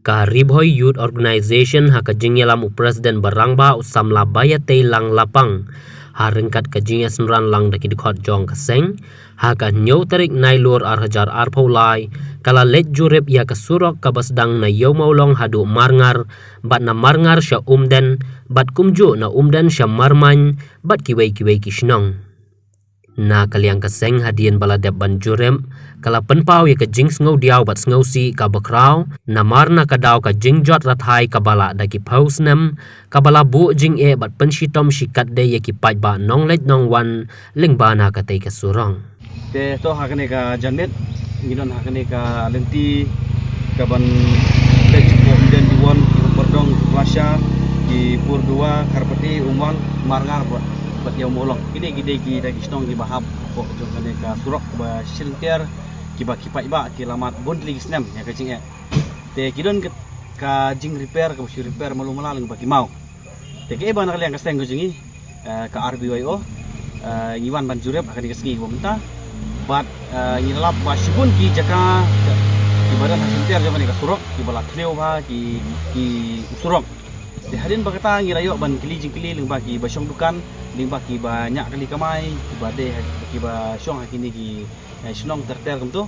Ka Ribhoy Youth Organization ha kajing yalam Presiden Barangba usam labaya te lang lapang. Ha ringkat kajing senran lang daki dikot jong kaseng. Ha ka nyaw tarik nailur arhajar arpaulai. Kala let jurep ya kasurok kabasdang na yaw maulong hadu marngar. Bat na marngar siya umden. Bat kumju na umden siya marmany. Bat kiway kishnong. Na kaliang kaseng hadian baladep ban jurem. Kala penpau ya kajing sngau diaw bat sngau si ka bakraw. Na marna kadaw kajing jot rathai kabala daki paus nem. Kabala bu jing bat penshitom shikat de ya ki paj ba nong let nong wan. Ling ba na katay kasurong. Te to hakane ka janmet nginon hakane ka lenti kaban lej ko den diwan perdong plasya di pur 2 karpati umwal marngar bat yaw molong gide ki dagi stong ki bahab ko jongane ka surok ba silter ki ba kipai ba ki lamat bondli snem ya kacing te kidon ka jing repair ka repair malu malalang ba ki mau te ke ba nakaliang ka steng jingi ka RBYO ngiwan ban jurep akan dikasih bomta bat nilap masibun ki jaka ki badan hasilter jaman ka surok ki balat leo ba ki surok di hadin bakata ngirayo ban kili jingkili ling bagi basyong dukan ling bagi banyak kali kamai ki bade ki ba syong hakini ki snong terter kumtu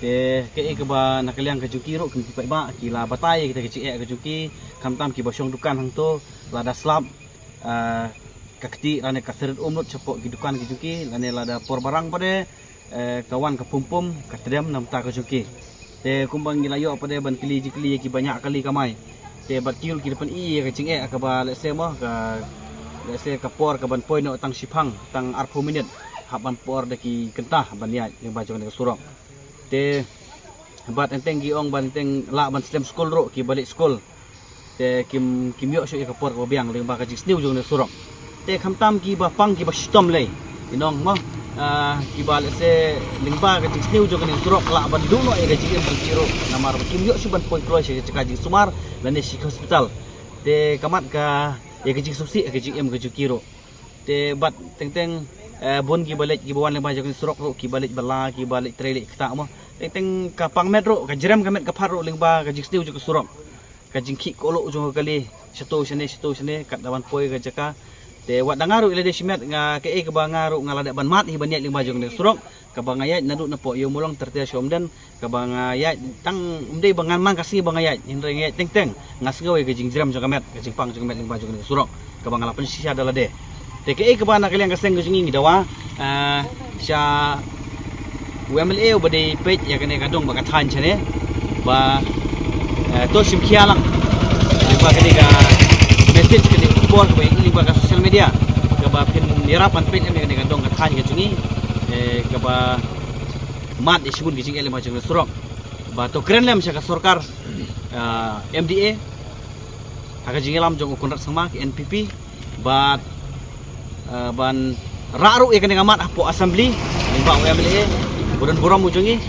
ke ke ba nakaliang kajukiro kin ki ba ki la batai kita ki kajuki kamtam ki basyong dukan hang to lada slab kakti lane kaseret umnut cepok ki dukan ki juki lane lada por barang pade kawan ke pumpum katedam nam ta kajuki te kumbang gilayo pade ban kili jikli ki banyak kali kamai te bat kiul ki depan ka cing ka ba lese mo ka lese ka por ka ban poino tang sipang tang arpo minit haban por daki kentah ban ya yang baju ka surong te bat enteng gi ong ban enteng la ban stem school ro ki balik school te kim yo syu ka por ka biang leng ba ka jing sniu jong ne surong te khamtam ki ba pang ki ba stom le inong mo ki ba lese lingba ka jing sniu jong ne surok la ban duno e ka jing ban ciro namar kim yo syu ban poi klo syu ka jing sumar lane si hospital te kamat ka ya ka jing susi ka jing ka jukiro te bat teng bon ki balik ki bawan lengba jong surok ro ki balik bala ki balik trele kta mo teng ka pang metro ka jerem ka met ka pharo lengba ka jing sniu jong surok ka jing ki kolo jong kali satu sene kat dawan poi ka jaka te wat dangaru ile de simet nga ke ka bangaru ngalada ban mat hi banyak ling bajong de surok ka bangayat nadu na po yo mulong tertia syomden ka bangayat tang umdei bangan man kasi bangayat hindre ngayat teng ngasgawe ka jing jram jong kamet ka jing pang jong met ling bajong de surok ka bangalapan sisa dala de te ke ka bana kaliang kaseng jing ngi dawa sya UMLA bade page ya kene kadong baka than chane ba to sim khialang ba kene ka message kene bor ko ing ba ka social media ka ba pin nirapan page kene kadong ka than ka jungi ka ba mat isibun gising ele ma jong surok ba to kren lem sya ka sarkar MDA aga jingelam jong kontrak sama ki NPP ba ban raru ya kene ngamat apo assembly limba UMLA buran buram ujongi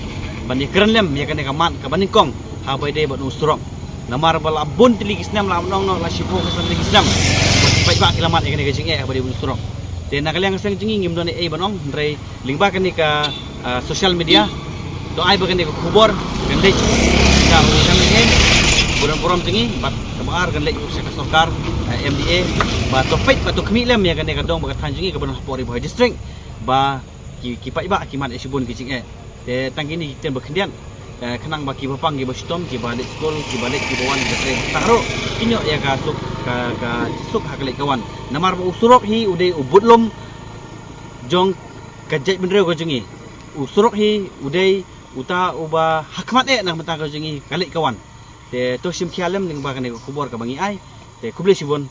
ban kren lem ya kene ngamat ka baningkong ha bai de ban surok namar bala bun tiligis nam la nong la sipo ka tiligis nam bai ba kilamat ya kene gajing ba de surok te nakaliang seng jingi ngim done banong ndrei lingba kene ka social media to ai ba kene ko kubor gandej ka UMLA buram jingi bat kabar gandej sa sarkar MDA ba to pait ba to kmi lem ya kene kadong ba thanjingi ka ban Pori Boy district ba ki pai ba ki man isibun ki jing te tangini ten ba kendian kenang ba ki bapang ki bostom ki balik school ki balik ki bawan ki tre taro inyo ya ka suk hakle kawan namar usurok hi ude ubudlom jong kajai benreu ko jingi usurok hi ude uta uba hakmat nang mata ko jingi kalik kawan te to sim khialem ning ba kane ko kubor ka bangi ai te kuble sibon